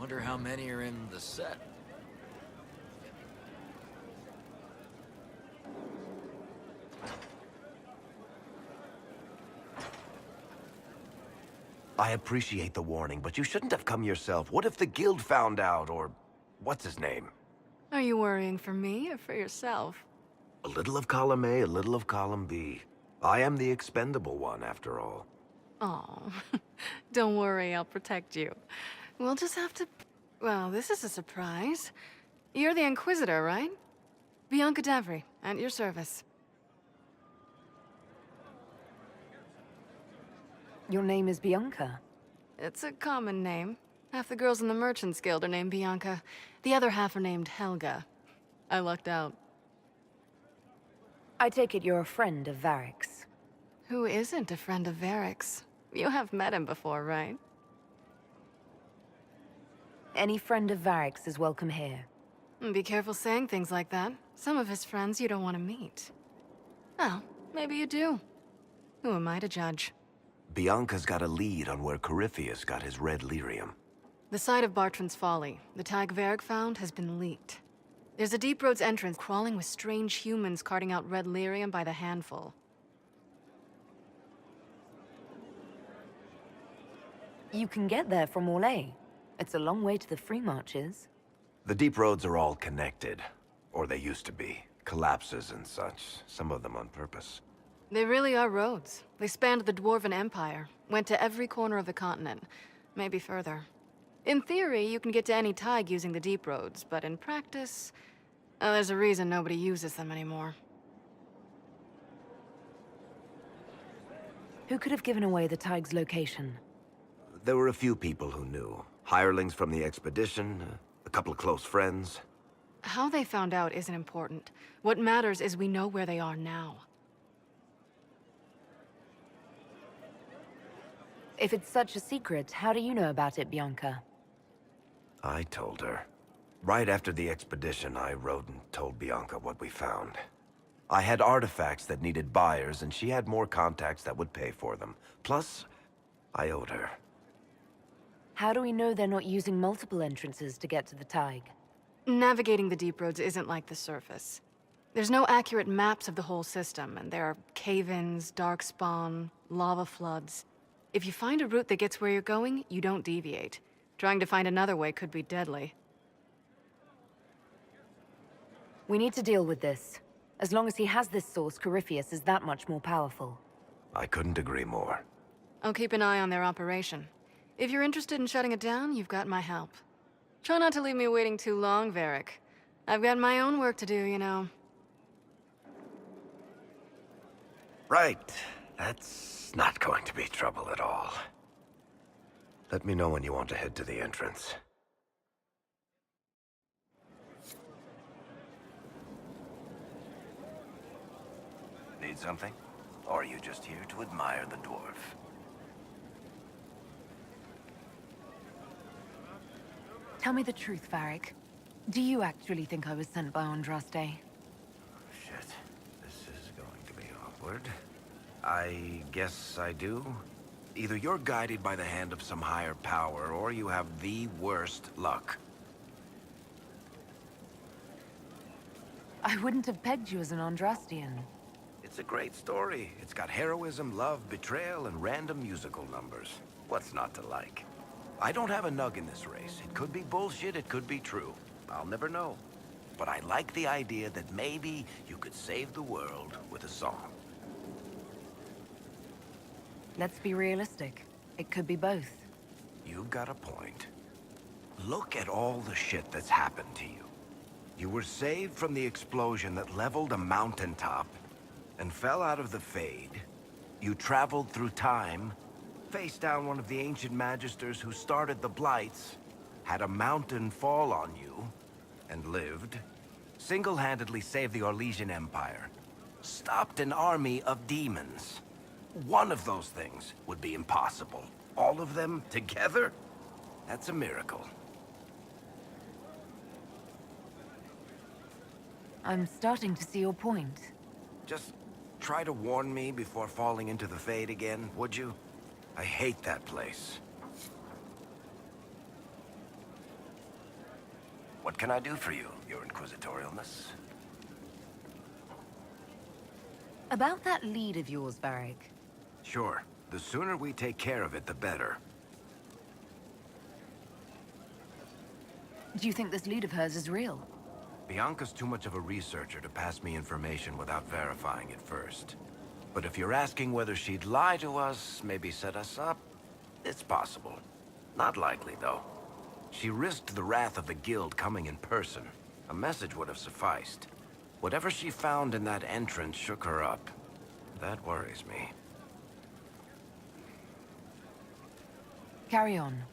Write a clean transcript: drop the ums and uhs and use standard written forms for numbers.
Wonder how many are in the set. I appreciate the warning, but you shouldn't have come yourself. What if the guild found out, or... what's his name? Are you worrying for me or for yourself? A little of column A, a little of column B. I am the expendable one, after all. Oh, don't worry, I'll protect you. We'll just have to... Well, this is a surprise. You're the Inquisitor, right? Bianca Davry, at your service. Your name is Bianca? It's a common name. Half the girls in the Merchants Guild are named Bianca. The other half are named Helga. I lucked out. I take it you're a friend of Varric's. Who isn't a friend of Varric's? You have met him before, right? Any friend of Varric's is welcome here. Be careful saying things like that. Some of his friends you don't want to meet. Well, maybe you do. Who am I to judge? Bianca's got a lead on where Corypheus got his red lyrium. The site of Bartran's Folly, the tag Varric found, has been leaked. There's a Deep Roads entrance crawling with strange humans carting out red lyrium by the handful. You can get there from Orlais. It's a long way to the free marches. The deep roads are all connected. Or they used to be. Collapses and such. Some of them on purpose. They really are roads. They spanned the Dwarven Empire, went to every corner of the continent, maybe further. In theory, you can get to any tide using the deep roads, but in practice, there's a reason nobody uses them anymore. Who could have given away the Tig's location? There were a few people who knew. Hirelings from the expedition, a couple of close friends. How they found out isn't important. What matters is we know where they are now. If it's such a secret, how do you know about it, Bianca? I told her. Right after the expedition, I wrote and told Bianca what we found. I had artifacts that needed buyers, and she had more contacts that would pay for them. Plus, I owed her. How do we know they're not using multiple entrances to get to the Tig? Navigating the deep roads isn't like the surface. There's no accurate maps of the whole system, and there are cave-ins, darkspawn, lava floods. If you find a route that gets where you're going, you don't deviate. Trying to find another way could be deadly. We need to deal with this. As long as he has this source, Corypheus is that much more powerful. I couldn't agree more. I'll keep an eye on their operation. If you're interested in shutting it down, you've got my help. Try not to leave me waiting too long, Varric. I've got my own work to do, you know. Right. That's not going to be trouble at all. Let me know when you want to head to the entrance. Need something? Or are you just here to admire the dwarf? Tell me the truth, Varric. Do you actually think I was sent by Andraste? Shit. This is going to be awkward. I guess I do. Either you're guided by the hand of some higher power, or you have the worst luck. I wouldn't have pegged you as an Andrastian. It's a great story. It's got heroism, love, betrayal, and random musical numbers. What's not to like? I don't have a nug in this race. It could be bullshit, it could be true. I'll never know. But I like the idea that maybe you could save the world with a song. Let's be realistic. It could be both. You've got a point. Look at all the shit that's happened to you. You were saved from the explosion that leveled a mountaintop and fell out of the Fade. You traveled through time, faced down one of the ancient magisters who started the Blights, had a mountain fall on you, and lived. Single-handedly saved the Orlesian Empire. Stopped an army of demons. One of those things would be impossible. All of them together? That's a miracle. I'm starting to see your point. Just try to warn me before falling into the Fade again, would you? I hate that place. What can I do for you, your inquisitorialness? About that lead of yours, Varric. Sure. The sooner we take care of it, the better. Do you think this lead of hers is real? Bianca's too much of a researcher to pass me information without verifying it first. But if you're asking whether she'd lie to us, maybe set us up, it's possible. Not likely, though. She risked the wrath of the Guild coming in person. A message would have sufficed. Whatever she found in that entrance shook her up. That worries me. Carry on.